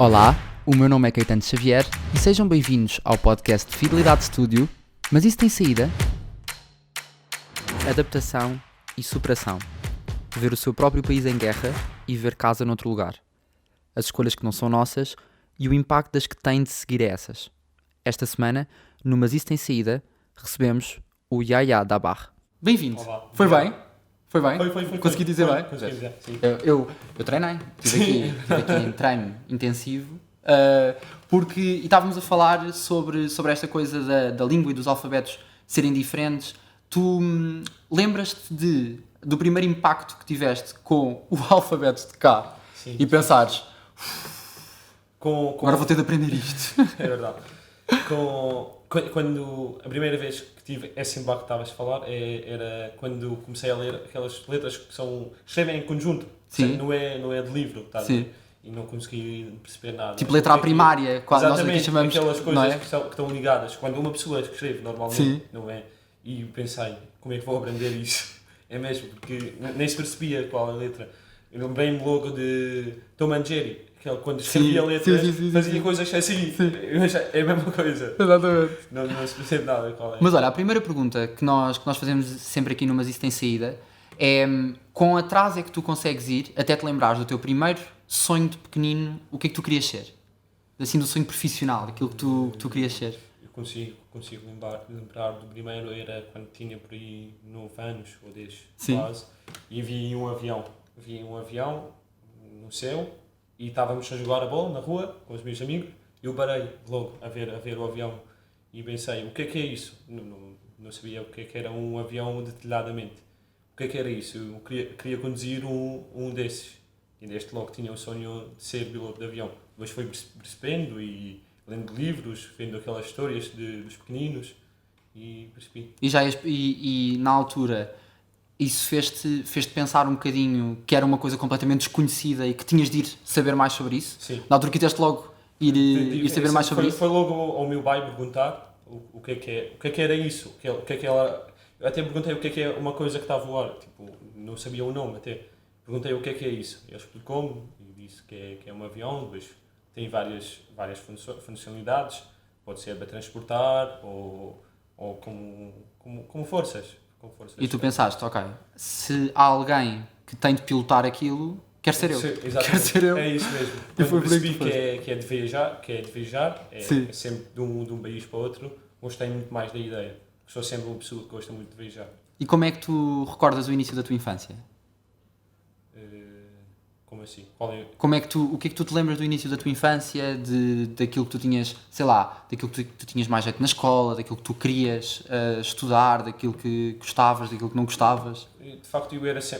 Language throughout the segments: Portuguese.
Olá, o meu nome é Caetano Xavier e sejam bem-vindos ao podcast de Fidelidade Studio. Mas isso tem saída? Adaptação e superação. Ver o seu próprio país em guerra e ver casa noutro lugar. As escolhas que não são nossas e o impacto das que têm de seguir a essas. Esta semana, no Mas Isso Tem Saída, recebemos o Yaya Dabar. Bem-vindo. Olá. Foi bem? Foi bem? Foi. Consegui dizer bem? Consegui dizer, sim. Eu treinei, estive aqui em treino intensivo, e estávamos a falar sobre esta coisa da língua e dos alfabetos serem diferentes. Tu lembras-te do primeiro impacto que tiveste com o alfabeto de cá? Sim. E pensares, Agora vou ter de aprender isto. É verdade. Quando a primeira vez que tive esse impacto que estavas a falar era quando comecei a ler aquelas letras que escrevem em conjunto. Sim. Não é de livro, tá? Sim. E não consegui perceber nada. Tipo letra A primária, quase nós aqui Exatamente, chamamos, aquelas coisas não é? que estão ligadas. Quando uma pessoa escreve normalmente, Sim. não é? E pensei, como é que vou aprender isso? É mesmo, porque nem se percebia qual a letra. Eu lembrei-me logo de Tom and Jerry, que ele, quando escrevia letras, fazia coisas assim. Eu achei, é a mesma coisa. Exatamente. Não se percebe nada qual é. Mas olha, a primeira pergunta que nós fazemos sempre aqui no Mas Isso Tem Saída é com atraso é que tu consegues ir até te lembrares do teu primeiro sonho de pequenino, o que é que tu querias ser? Assim, do sonho profissional, aquilo que tu querias ser. Eu consigo lembrar do primeiro, era quando tinha por aí 9 anos, ou 10 quase, e vi um avião. Vi um avião no céu e estávamos a jogar a bola na rua com os meus amigos e eu parei logo a ver o avião e pensei, o que é isso? Não sabia o que era um avião detalhadamente. O que era isso? Eu queria conduzir um desses. E desde logo tinha o sonho de ser piloto de avião. Depois foi percebendo e lendo livros, vendo aquelas histórias dos pequeninos e percebi. E na altura, isso fez-te pensar um bocadinho que era uma coisa completamente desconhecida e que tinhas de ir saber mais sobre isso? Sim. Na altura quiseste logo ir saber mais sobre isso? Foi logo ao meu pai perguntar o que é que era isso. O que é que ela... Eu até perguntei o que é uma coisa que está a voar. Tipo, não sabia o nome até. Perguntei o que é isso. Ele explicou-me e disse que é um avião, depois tem várias funcionalidades. Pode ser para transportar ou como forças. E tu pensaste, ok, se há alguém que tem de pilotar aquilo, quer ser eu. Exatamente. Quer ser eu. É isso mesmo. E Quando percebi que é de viajar, é sempre de um país para outro, gostei muito mais da ideia. Sou sempre uma pessoa que gosta muito de viajar. E como é que tu recordas o início da tua infância? Como assim? Qual é? O que é que tu te lembras do início da tua infância, daquilo que tu tinhas, sei lá, daquilo que tu tinhas mais jeito na escola, daquilo que tu querias estudar, daquilo que gostavas, daquilo que não gostavas? De facto,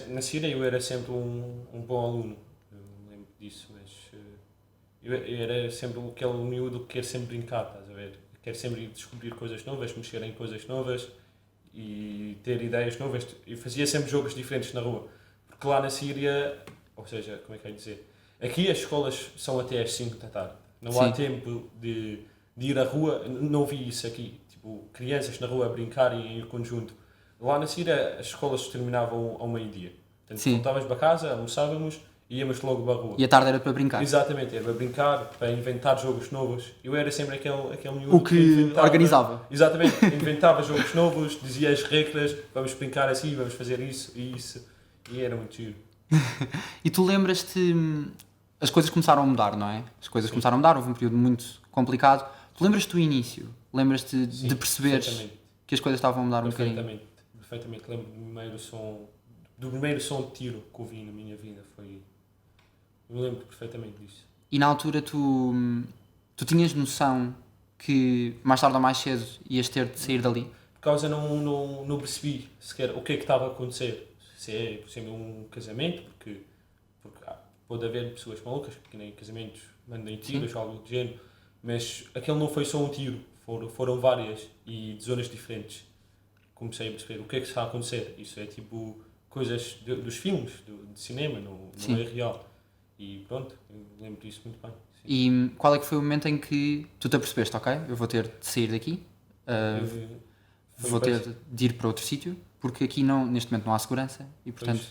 na Síria eu era sempre um bom aluno. Eu lembro disso, mas eu era sempre aquele miúdo que quer sempre brincar, estás a ver? Quer sempre descobrir coisas novas, mexer em coisas novas e ter ideias novas. Eu fazia sempre jogos diferentes na rua. Porque lá na Síria, ou seja, como é que é dizer? Aqui as escolas são até às 5 da tarde. Não há tempo de ir à rua. Não vi isso aqui. Tipo, crianças na rua a brincarem em conjunto. Lá na Síria as escolas terminavam ao meio-dia. Portanto, voltávamos para casa, almoçávamos e íamos logo para a rua. E a tarde era para brincar? Exatamente, era para brincar, para inventar jogos novos. Eu era sempre aquele miúdo o que organizava. Exatamente, inventava jogos novos, dizia as regras, vamos brincar assim, vamos fazer isso e isso. E era muito giro. E tu lembras-te... As coisas começaram a mudar, não é? As coisas começaram a mudar, houve um período muito complicado. Tu lembras-te do início? Lembras-te de perceberes que as coisas estavam a mudar um bocadinho? Perfeitamente. Lembro do primeiro som de tiro que ouvi na minha vida. Eu me lembro perfeitamente disso. E na altura tu tinhas noção que mais tarde ou mais cedo ias ter de sair dali? Por causa não percebi sequer o que é que estava a acontecer. Se é, por exemplo, um casamento, porque pode haver pessoas malucas que nem casamentos mandem tiros ou algo do género, mas aquele não foi só um tiro, foram várias e de zonas diferentes. Comecei a perceber o que é que está a acontecer. Isso é tipo coisas dos filmes, de cinema, não é real. E pronto, eu lembro disso muito bem. Sim. E qual é que foi o momento em que tu te apercebeste, ok, eu vou ter de sair daqui, vou ter de ir para outro sítio, porque aqui neste momento não há segurança e portanto...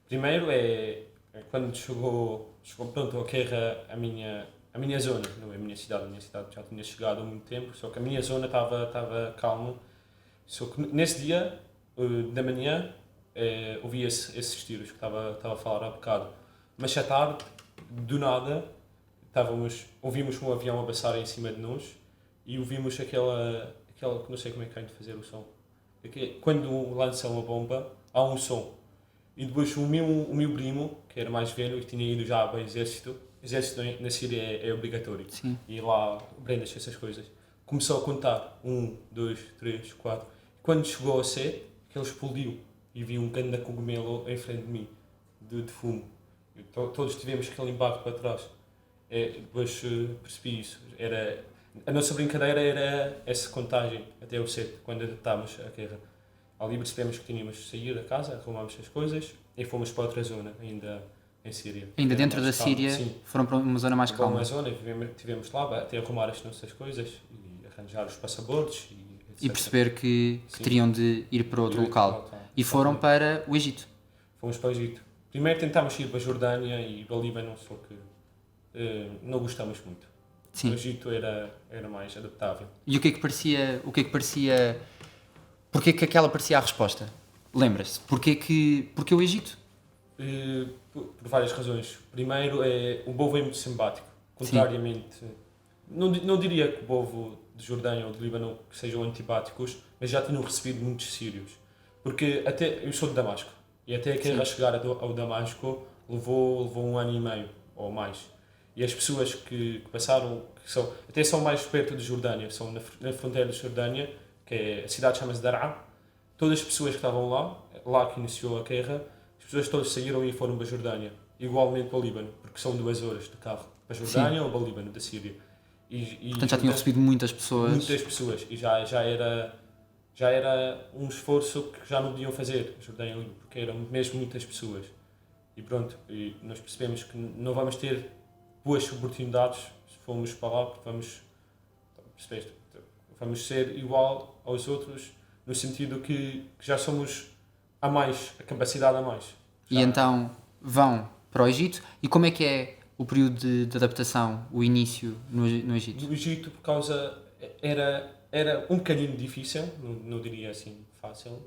Primeiro é quando chegou pronto, a guerra à minha a minha zona, não é a minha cidade já tinha chegado há muito tempo, só que a minha zona estava calma. Só que nesse dia da manhã ouvi esses tiros que estava a falar há bocado. Mas à tarde, do nada, ouvimos um avião a passar em cima de nós e ouvimos aquela que não sei como é que é de fazer o som. Quando lançam uma bomba, há um som. E depois o meu primo, que era mais velho e tinha ido já para o exército na Síria é obrigatório. Sim. E lá aprendes essas coisas. Começou a contar 1, 2, 3, 4. Quando chegou a 7, ele explodiu e vi um grande cogumelo em frente de mim, de fumo. Todos tivemos aquele impacto para trás. Depois percebi isso. A nossa brincadeira era essa contagem até o 7, quando adaptámos a guerra. Ali percebemos que tínhamos de sair da casa, arrumámos as coisas e fomos para outra zona, ainda em Síria. Ainda dentro da Síria, sim. Foram para uma zona mais calma. Uma zona, estivemos lá até arrumar as nossas coisas e arranjar os passaportes etc. E perceber que teriam de ir para outro local. E foram para o Egito. Fomos para o Egito. Primeiro tentámos ir para a Jordânia e para o Líbano, só que não gostamos muito. Sim. O Egito era mais adaptável. E o que é que parecia... Porquê que aquela parecia a resposta? Lembra-se? Porquê o Egito? Por várias razões. Primeiro, o povo é muito simpático. Contrariamente... Não diria que o povo de Jordânia ou de Líbano que sejam antipáticos, mas já tinham recebido muitos sírios. Porque até eu sou de Damasco. E até a chegar ao Damasco levou 1 ano e meio ou mais. E as pessoas que passaram, até são mais perto de Jordânia, são na fronteira de Jordânia, que a cidade chama-se Dar'a. Todas as pessoas que estavam lá que iniciou a guerra, as pessoas todas saíram e foram para a Jordânia. Igualmente para o Líbano, porque são 2 horas de carro. Para a Jordânia ou para o Líbano, da Síria. Portanto já tinham recebido muitas pessoas. Muitas pessoas. E já era um esforço que já não podiam fazer, a Jordânia e o Líbano, porque eram mesmo muitas pessoas. E pronto, e nós percebemos que não vamos ter boas oportunidades se formos para lá, porque vamos ser igual aos outros, no sentido que já somos a capacidade a mais. E então vão para o Egito. E como é que é o período de adaptação, o início no Egito? No Egito, por causa... Era um bocadinho difícil, não diria assim fácil,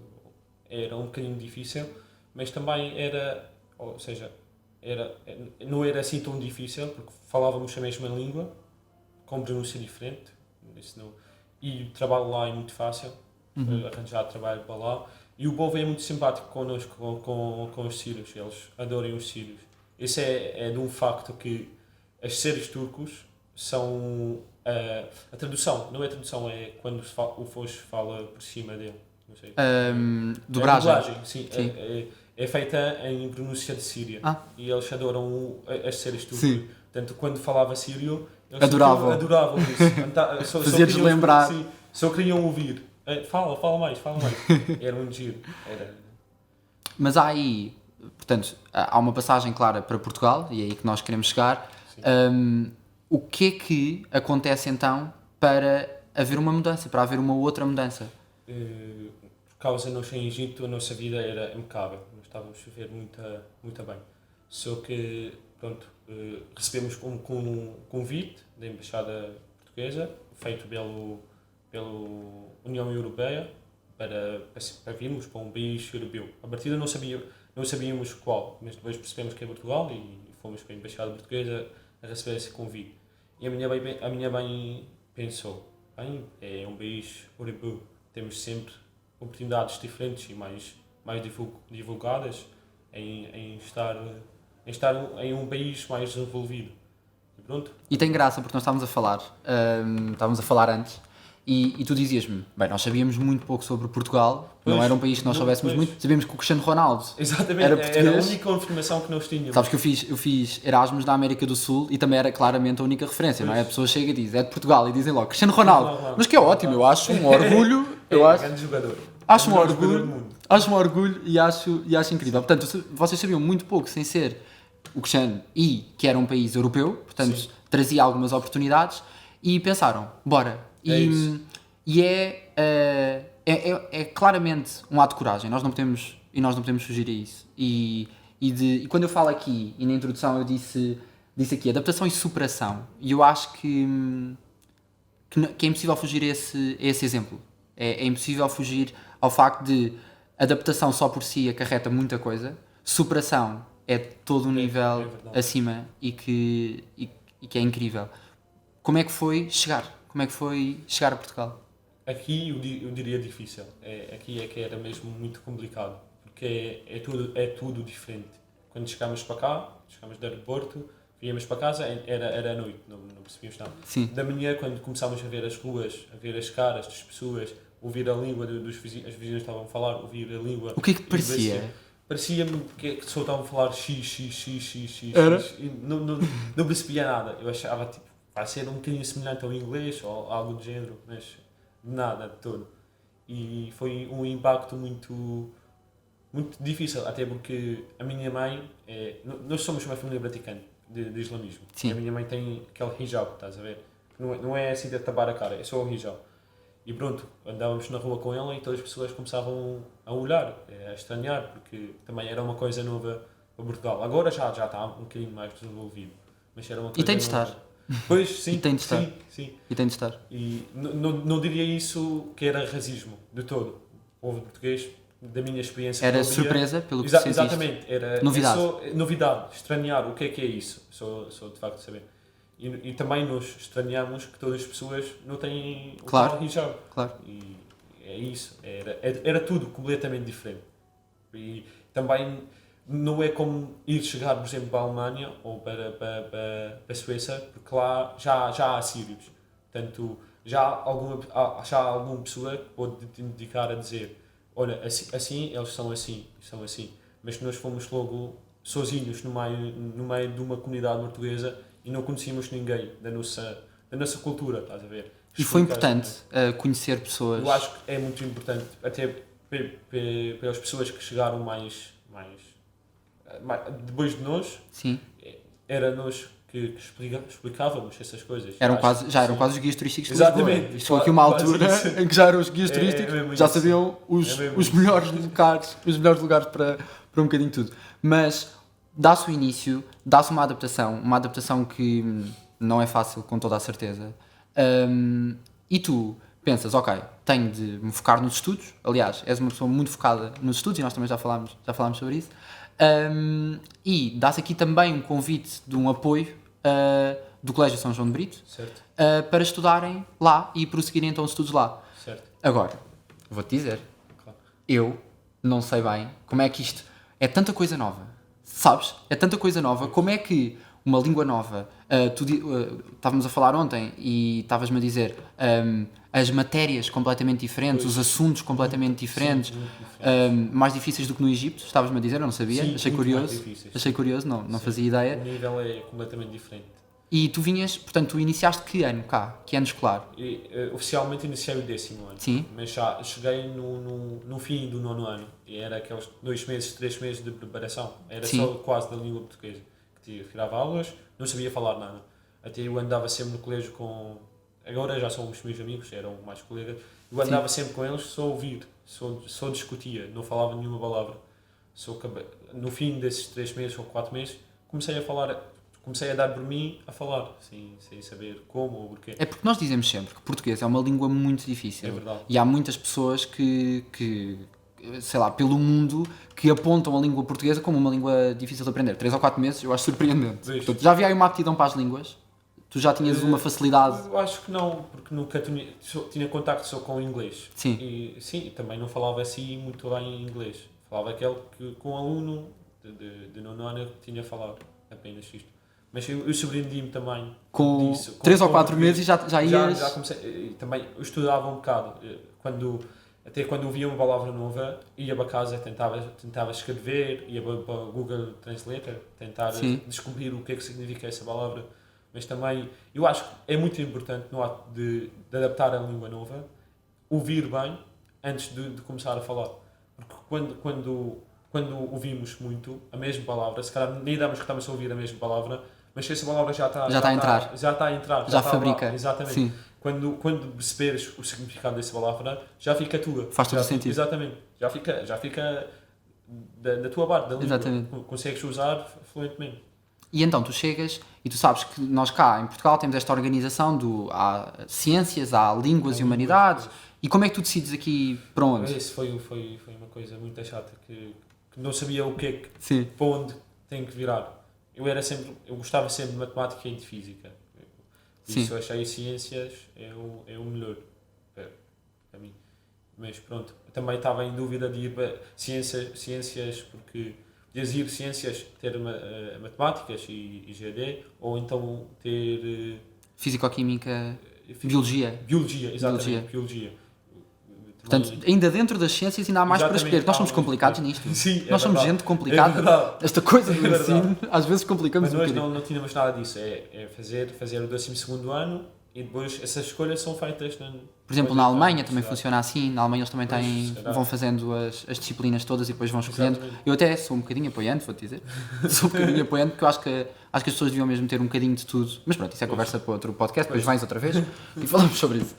era um bocadinho difícil, mas também não era assim tão difícil, porque falávamos a mesma língua, com pronúncia diferente, e o trabalho lá é muito fácil, arranjar trabalho para lá, e o povo é muito simpático connosco, com os sírios, eles adoram os sírios. Esse é de um facto que as séries turcos são... a tradução, não é tradução, é quando o Foz fala por cima dele, não sei. Dobragem. A dublagem, sim. É feita em pronúncia de Síria. E eles adoram as séries turcas. Sim. Portanto, quando falava sírio, eles adoravam isso. Fazia-lhes lembrar. Sim, só queriam ouvir. Fala mais. Era um giro. Mas há aí, portanto, há uma passagem clara para Portugal, e é aí que nós queremos chegar. O que é que acontece então para haver uma mudança, para haver uma outra mudança? Por causa de nós em Egito, a nossa vida era impecável. Nós estávamos a viver muito bem. Só que, pronto, recebemos um convite da Embaixada Portuguesa, feito pela União Europeia, para virmos para um país europeu. A partida não sabíamos qual, mas depois percebemos que é Portugal e fomos para a Embaixada Portuguesa a receber esse convite. E a minha mãe pensou, é um país europeu, temos sempre oportunidades diferentes e mais divulgadas em estar em um país mais desenvolvido. E pronto. E tem graça, porque nós estávamos a falar antes, e tu dizias-me, nós sabíamos muito pouco sobre Portugal, não era um país que nós soubéssemos muito, sabíamos que o Cristiano Ronaldo era português. Era a única informação que nós tínhamos. Sabes que eu fiz Erasmus na América do Sul e também era claramente a única referência, não é? A pessoa chega e diz, é de Portugal, e dizem logo, Cristiano Ronaldo. Mas que é ótimo, eu acho um orgulho. Grande jogador. Acho um orgulho e acho incrível. Portanto, vocês sabiam muito pouco sem ser o Cristiano e que era um país europeu, portanto trazia algumas oportunidades e pensaram, bora. E é claramente um ato de coragem, nós não podemos fugir a isso. E quando eu falo aqui, e na introdução eu disse disse aqui adaptação e superação. E eu acho que é impossível fugir a esse exemplo. É impossível fugir ao facto de adaptação só por si acarreta muita coisa, superação é todo um nível verdade. acima e que é incrível. Como é que foi chegar? Como é que foi chegar a Portugal? Aqui eu diria difícil. Aqui é que era mesmo muito complicado, porque é tudo diferente. Quando chegámos para cá, chegámos do aeroporto, víamos para casa, era à noite, não percebíamos nada. Sim. Da manhã, quando começámos a ver as ruas, a ver as caras das pessoas, ouvir a língua dos vizinhos, as vizinhas estavam a falar, ouvir a língua. O que é que te parecia? Parecia-me que só estavam a falar x. Era? E não percebia nada. Eu achava, tipo, vai ser um bocadinho semelhante ao inglês ou algo do género, mas nada de todo. E foi um impacto muito difícil, até porque a minha mãe, nós somos uma família praticante de islamismo. Sim. E a minha mãe tem aquele hijab, estás a ver? Não é assim de tapar a cara, é só o hijab. E pronto, andávamos na rua com ela e todas as pessoas começavam a olhar, a estranhar, porque também era uma coisa nova para Portugal. Agora já está um bocadinho mais desenvolvido, mas era uma coisa E tem de nova. estar. Pois, sim, E tem de estar. sim. E tem de estar. E não diria isso que era racismo, de todo. O povo português, da minha experiência... Era que eu via- surpresa pelo que sentiste. Exatamente, era Novidade. novidade, estranhar o que é isso, só de facto saber. E também nós estranhamos que todas as pessoas não têm o Claro. tal hijab. Claro. E é isso, era tudo completamente diferente. E também não é como ir chegar, por exemplo, para a Alemanha ou para a Suécia, porque lá já há sírios. Portanto, já há alguma pessoa que pode te dedicar a dizer: olha, assim eles são assim. Mas nós fomos logo sozinhos no meio de uma comunidade portuguesa e não conhecíamos ninguém da nossa cultura, estás a ver? E foi Explicar, importante conhecer pessoas. eu acho que é muito importante, até pelas pessoas que chegaram mais depois de nós, Sim. era nós que explicávamos essas coisas. Eram Acho que eram sim. quase os guias turísticos de Exatamente. Lisboa. Isto foi aqui uma Quase altura isso. em que já eram os guias É turísticos, mesmo já isso. sabiam os mesmo os isso. melhores lugares para um bocadinho tudo. Mas dá-se o início, dá-se uma adaptação que não é fácil, com toda a certeza. E tu pensas, ok, tenho de me focar nos estudos. Aliás, és uma pessoa muito focada nos estudos e nós também já falámos sobre isso. E dá-se aqui também um convite de um apoio do Colégio São João de Brito Certo, para estudarem lá e prosseguirem então os estudos lá. certo. Agora, vou-te dizer, Claro. eu não sei bem como é que isto... É tanta coisa nova, sabes? É tanta coisa nova. Como é que uma língua nova... estávamos a falar ontem e estavas-me a dizer as matérias completamente diferentes, Pois. os assuntos completamente diferentes, Sim, muito diferente. mais difíceis do que no Egito, estavas-me a dizer, eu não sabia, Sim, achei muito mais curioso. difíceis. Achei curioso, não Sim. fazia ideia. O nível é completamente diferente. E tu vinhas, portanto, tu iniciaste que ano cá? Que ano escolar? Oficialmente iniciei o 10º ano. Sim. Mas já cheguei no fim do 9º ano. E era aqueles 2 meses, 3 meses de preparação. Era Sim. só quase da língua portuguesa. Que tirava aulas, não sabia falar nada. Até eu andava sempre no colégio com... Agora já são os meus amigos, eram mais colegas. Eu andava sempre com eles só a ouvir, só discutia, não falava nenhuma palavra. No fim desses 3 meses ou 4 meses, comecei a dar por mim a falar, sem saber como ou porquê. É porque nós dizemos sempre que português é uma língua muito difícil. É verdade. E há muitas pessoas que, sei lá, pelo mundo, que apontam a língua portuguesa como uma língua difícil de aprender. 3 ou 4 meses eu acho surpreendente. Vejo. Portanto, já havia aí uma aptidão para as línguas? Tu já tinhas uma facilidade? Eu acho que não, porque nunca tinha contacto só com o inglês. Sim. E sim, também não falava assim muito bem inglês. Falava aquele que com um aluno de 9º ano tinha falado, apenas isto. Mas eu surpreendi-me também Com disso. 3 ou 4 meses já ias... Já comecei, e também eu estudava um bocado. Até quando eu via uma palavra nova, ia para casa, tentava escrever, ia para o Google Translator, tentar Sim. descobrir o que é que significa essa palavra. Mas também, eu acho que é muito importante no ato de adaptar a língua nova, ouvir bem antes de começar a falar. Porque quando ouvimos muito a mesma palavra, se calhar nem damos que estamos a ouvir a mesma palavra, mas se essa palavra já está a entrar. Já está a entrar. Já está fabrica. Lá. Exatamente. Sim. Quando perceberes o significado dessa palavra, já fica tua. Faz todo já o sentido. Exatamente. Já fica da tua parte, da língua. Exatamente. Consegues usar fluentemente. E então tu chegas e tu sabes que nós cá em Portugal temos esta organização há ciências, há línguas e humanidades. E como é que tu decides aqui para onde? Isso foi uma coisa muito chata, que não sabia o que é que, Sim. para onde tem que virar. Eu gostava sempre de matemática e de física. Sim. Isso eu achei ciências é o melhor para mim. Mas pronto, eu também estava em dúvida de ir para ciências porque podias ir ciências, ter matemáticas e GD, ou então ter Físico-química, biologia. Biologia, exatamente, biologia. Portanto, ainda dentro das ciências ainda há mais para escolher. Nós somos complicados nisto. Sim, nós somos gente complicada. Esta coisa do ensino, às vezes complicamos um bocadinho. Mas nós não tínhamos nada disso. É fazer o 12º ano e depois essas escolhas são feitas... Por exemplo, na Alemanha também funciona assim. Na Alemanha eles também vão fazendo as disciplinas todas e depois vão escolhendo. Exatamente. Eu até sou um bocadinho apoiante, vou-te dizer. Sou um bocadinho apoiante porque eu acho que as pessoas deviam mesmo ter um bocadinho de tudo. Mas pronto, isso é conversa para outro podcast, depois vens outra vez e falamos sobre isso.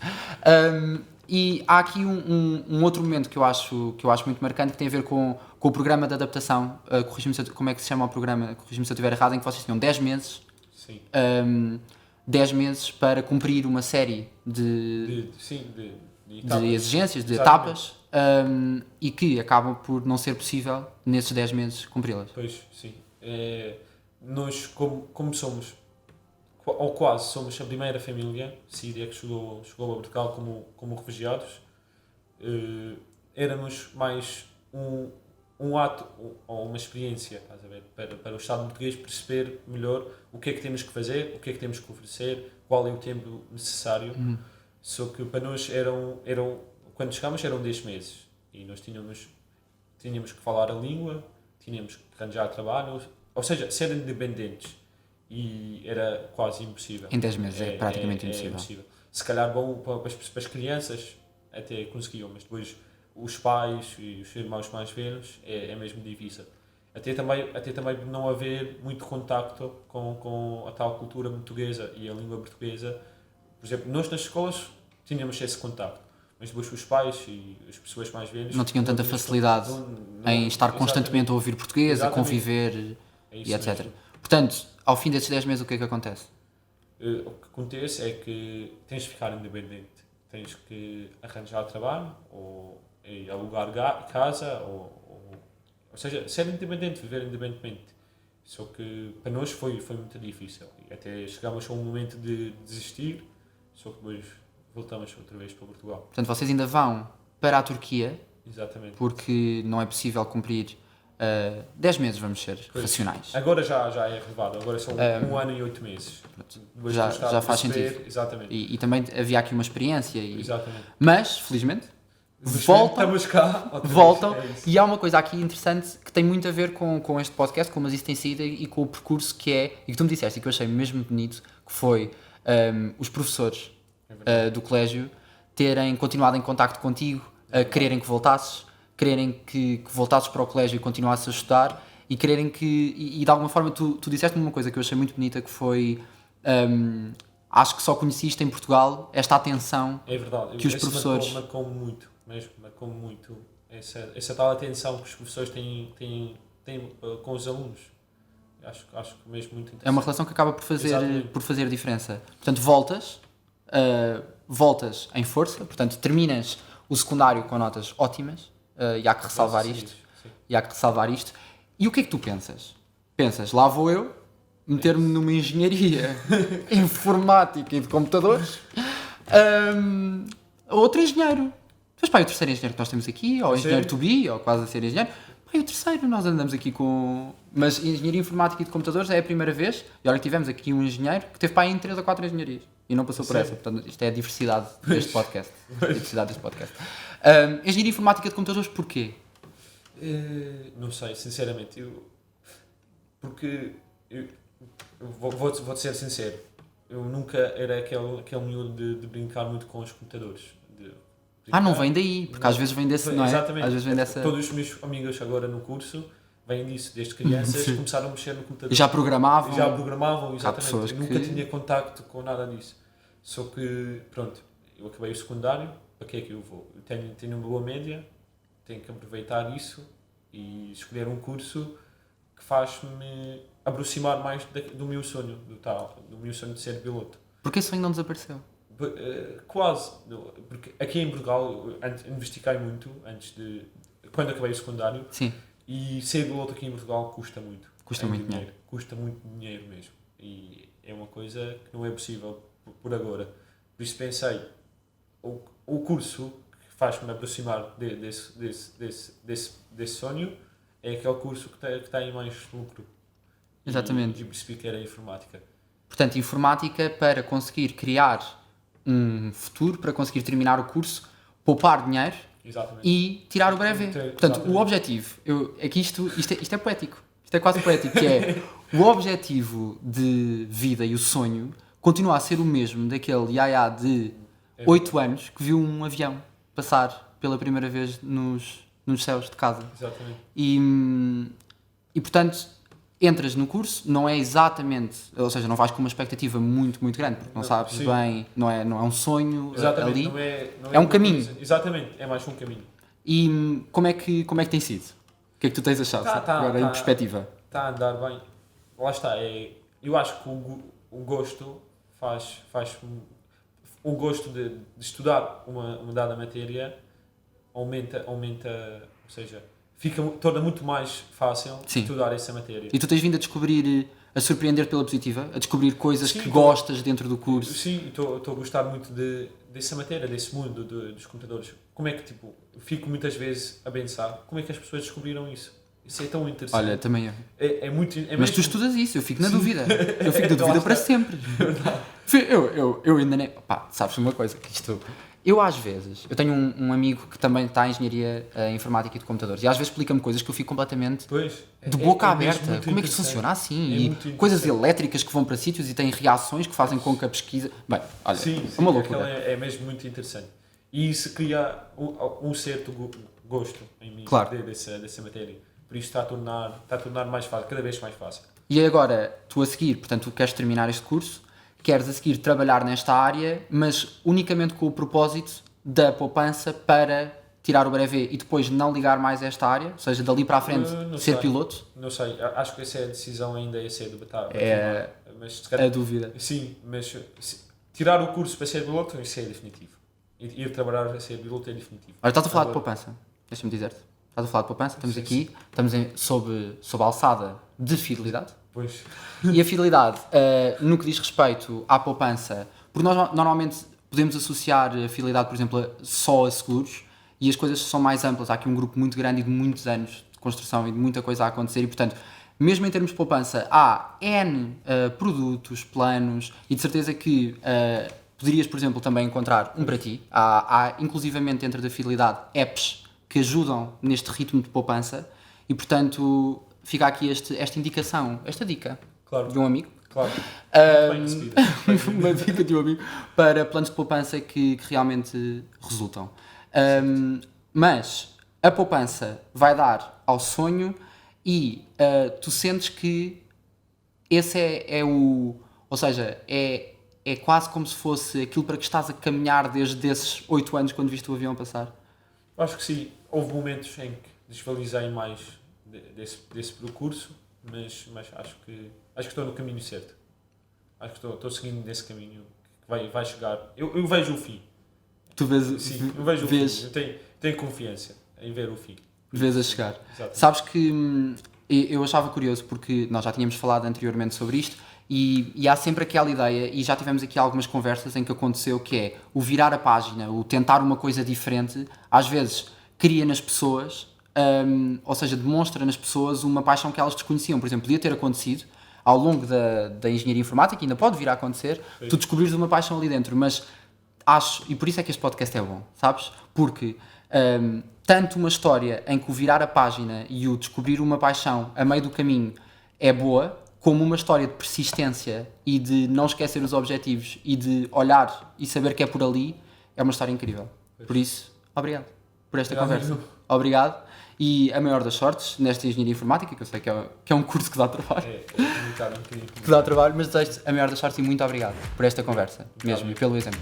E há aqui um outro momento que eu acho muito marcante, que tem a ver com o programa de adaptação. Corrige-me como é que se chama o programa, corrige-me se eu estiver errado, em que vocês tinham 10 meses. Sim. 10 meses para cumprir uma série de exigências, de etapas, e que acabam por não ser possível nesses 10 meses cumpri-las. Pois, sim. Nós, como somos, ou quase somos a primeira família síria que chegou a Portugal como refugiados, éramos mais um ato ou uma experiência, estás a ver, para o Estado português perceber melhor o que é que temos que fazer, o que é que temos que oferecer, qual é o tempo necessário. Só que para nós quando chegámos eram 10 meses e nós tínhamos que falar a língua, tínhamos que arranjar trabalho, ou seja, ser independentes. E era quase impossível. Em 10 meses é praticamente impossível. Se calhar bom para as crianças até conseguiam, mas depois os pais e os irmãos mais velhos é mesmo difícil. Até também não haver muito contacto com a tal cultura portuguesa e a língua portuguesa. Por exemplo, nós nas escolas tínhamos esse contacto, mas depois os pais e as pessoas mais velhas não tinham tanta facilidade em estar constantemente a ouvir português, a conviver e etc. Mesmo. Portanto, ao fim desses 10 meses, o que é que acontece? O que acontece é que tens de ficar independente. Tens que arranjar trabalho, ou alugar casa, ou seja, ser independente, viver independentemente. Só que para nós foi muito difícil. E até chegámos a um momento de desistir, só que depois voltamos outra vez para Portugal. Portanto, vocês ainda vão para a Turquia. Exatamente. Porque não é possível cumprir 10 meses, vamos ser racionais. Agora já é renovado, agora são 1 ano e 8 meses. Já faz sentido. Exatamente. E também havia aqui uma experiência. Exatamente. Mas, felizmente, voltam. Estamos cá. Voltam. E há uma coisa aqui interessante que tem muito a ver com este podcast, como isso tem sido, e com o percurso que é, e que tu me disseste, e que eu achei mesmo bonito, que foi os professores do colégio terem continuado em contacto contigo, quererem que voltasses, quererem que voltasses para o colégio e continuasses a estudar, e quererem que, e de alguma forma tu disseste-me uma coisa que eu achei muito bonita, que foi, acho que só conheciste em Portugal esta atenção que os professores... Marcou-me muito, mesmo, marcou-me muito essa tal atenção que os professores têm com os alunos. Acho que mesmo muito interessante. É uma relação que acaba por fazer diferença. Portanto, voltas em força, portanto, terminas o secundário com notas ótimas, e há que ressalvar isto. E o que é que tu pensas? Pensas, lá vou eu meter-me numa engenharia informática e de computadores, outro engenheiro. Mas pá, o terceiro engenheiro que nós temos aqui, ou engenheiro to be, ou quase a ser engenheiro. Pá, e o terceiro, nós andamos aqui com... Mas engenharia informática e de computadores é a primeira vez, e olha que tivemos aqui um engenheiro que teve pá em 3 ou 4 engenharias. E não passou por essa, portanto isto é a diversidade deste podcast. Engenharia informática de computadores, porquê? Não sei, sinceramente. Porque vou-te ser sincero, eu nunca era aquele miúdo de brincar muito com os computadores. Não vem daí, porque às vezes vem desse, não é? Exatamente. Às vezes vem dessa... Todos os meus amigos agora no curso vêm disso, desde crianças, começaram a mexer no computador. E já programavam, exatamente. Eu nunca tinha contacto com nada disso. Só que, pronto, eu acabei o secundário, para que é que eu vou? Eu tenho uma boa média, tenho que aproveitar isso e escolher um curso que faz-me aproximar mais do meu sonho, do meu sonho de ser piloto. Porque esse sonho não desapareceu? Quase. Porque aqui em Portugal investiguei muito quando acabei o secundário. Sim. E ser piloto aqui em Portugal custa muito. Custa muito dinheiro. Custa muito dinheiro mesmo. E é uma coisa que não é possível por agora. Por isso pensei, o curso que faz-me aproximar desse sonho é aquele curso que tem mais lucro. Exatamente. E percebi que era informática. Portanto, informática para conseguir criar um futuro, para conseguir terminar o curso, poupar dinheiro. Exatamente. E tirar o brevet. Portanto, o objetivo, é que isto é poético, isto é quase poético, que é o objetivo de vida e o sonho continua a ser o mesmo daquele Yaya de 8 anos que viu um avião passar pela primeira vez nos céus de casa. Exatamente. E portanto, entras no curso, não é exatamente, ou seja, não vais com uma expectativa muito, muito grande, porque não sabes sim. bem, não é um sonho. Exatamente, ali. não É um caminho. Coisa. Exatamente, é mais um caminho. E como é que tem sido? O que é que tu tens achado? Agora em perspectiva. Está a andar bem. Lá está, eu acho que o gosto faz o gosto de estudar uma dada matéria aumenta, ou seja, torna muito mais fácil estudar essa matéria. E tu tens vindo a descobrir, a surpreender pela positiva, a descobrir coisas que gostas dentro do curso. Sim, estou a gostar muito dessa matéria, desse mundo dos computadores. Como é que, fico muitas vezes a pensar, como é que as pessoas descobriram isso? Isso é tão interessante. Olha, também eu. É muito... Mas tu estudas isso, eu fico na dúvida. Eu fico na dúvida para sempre. Eu ainda nem... Pá, sabes uma coisa, que isto... Eu às vezes, eu tenho um amigo que também está em engenharia informática e de computadores e às vezes explica-me coisas que eu fico completamente de boca aberta. Como é que isto funciona assim? E coisas elétricas que vão para sítios e têm reações que fazem com que a pesquisa... Bem, olha, é uma loucura. É mesmo muito interessante. E isso cria um certo gosto em mim dessa matéria. Por isso está a tornar mais fácil, cada vez mais fácil. E agora, tu a seguir, portanto, tu queres terminar este curso, queres a seguir trabalhar nesta área, mas unicamente com o propósito da poupança para tirar o brevet e depois não ligar mais a esta área, ou seja, dali para a frente ser piloto? Não sei, acho que essa é a decisão ainda é cedo. Mas a dúvida. Sim, mas tirar o curso para ser piloto, isso é definitivo. Ir trabalhar para ser piloto é definitivo. Olha, estás a falar de poupança, deixa-me dizer-te. Estás a falar de poupança, estamos aqui, estamos sob a alçada de fidelidade. Pois. E a fidelidade, no que diz respeito à poupança, porque nós normalmente podemos associar a fidelidade, por exemplo, só a seguros, e as coisas são mais amplas. Há aqui um grupo muito grande e de muitos anos de construção e de muita coisa a acontecer, e portanto, mesmo em termos de poupança, há N produtos, planos, e de certeza que poderias, por exemplo, também encontrar um para ti. Há inclusivamente dentro da fidelidade apps que ajudam neste ritmo de poupança e, portanto, fica aqui esta indicação, esta dica de um amigo. Claro. Uma dica de um amigo para planos de poupança que realmente resultam. Mas a poupança vai dar ao sonho e tu sentes que esse é o... Ou seja, é quase como se fosse aquilo para que estás a caminhar desde esses 8 anos quando viste o avião passar. Acho que sim. Houve momentos em que desvalorizei mais desse percurso, mas acho que estou no caminho certo. Acho que estou seguindo nesse caminho que vai chegar. Eu vejo o fim. Tu vês? Sim, eu vejo o fim. Eu tenho confiança em ver o fim. Vês a chegar. Exatamente. Sabes que eu achava curioso porque nós já tínhamos falado anteriormente sobre isto e há sempre aquela ideia, e já tivemos aqui algumas conversas em que aconteceu, que é o virar a página, o tentar uma coisa diferente, às vezes cria nas pessoas, ou seja, demonstra nas pessoas uma paixão que elas desconheciam. Por exemplo, podia ter acontecido ao longo da engenharia informática, ainda pode vir a acontecer, sim, tu descobrires uma paixão ali dentro, mas acho, e por isso é que este podcast é bom, sabes? Porque tanto uma história em que o virar a página e o descobrir uma paixão a meio do caminho é boa, como uma história de persistência e de não esquecer os objetivos e de olhar e saber que é por ali, é uma história incrível. Por isso, obrigado por esta conversa. Obrigado. E a maior das sortes nesta engenharia informática, que eu sei que é um curso que dá trabalho. Que dá trabalho, mas desejo-te a maior das sortes e muito obrigado por esta conversa, mesmo, e pelo exemplo.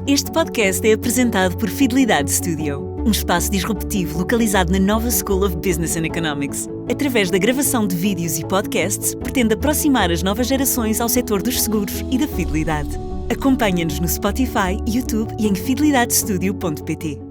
Este podcast é apresentado por Fidelidade Studio, um espaço disruptivo localizado na Nova School of Business and Economics. Através da gravação de vídeos e podcasts, pretende aproximar as novas gerações ao setor dos seguros e da fidelidade. Acompanha-nos no Spotify, YouTube e em fidelidadestudio.pt.